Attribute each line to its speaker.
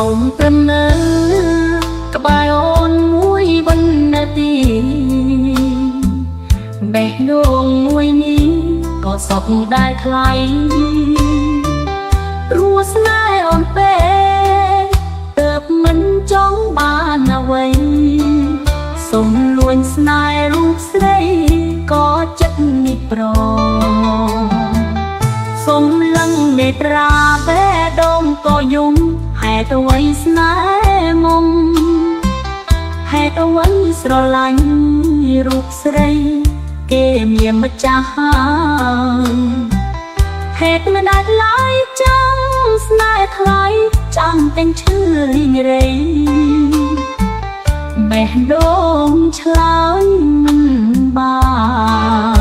Speaker 1: សូមត្រឹមនៅក្បែរអូនមួយបន្នាទីបេះដូងមួយនេះក៏សក់ដែរថ្លៃព្រោះស្នេហ៍អូនពេកទើបមិនចង់បានអ្វីសូមលួចស្នេហ៍រូបស្រីក៏ចិត្តនេះប្រសូមលឹងមេត្រាបេះដូងក៏យំហេតុអ្វីស្នេហ៍មុំហេតុអ្វីស្រឡាញ់រូបស្រីគេមានម្ចាស់ហើយហេតុមិនអាចឡើយចាំស្នេហ៍ថ្លៃចាំទាំងឈឺលីងរៃបេះដូងឆ្លើយមិនបាន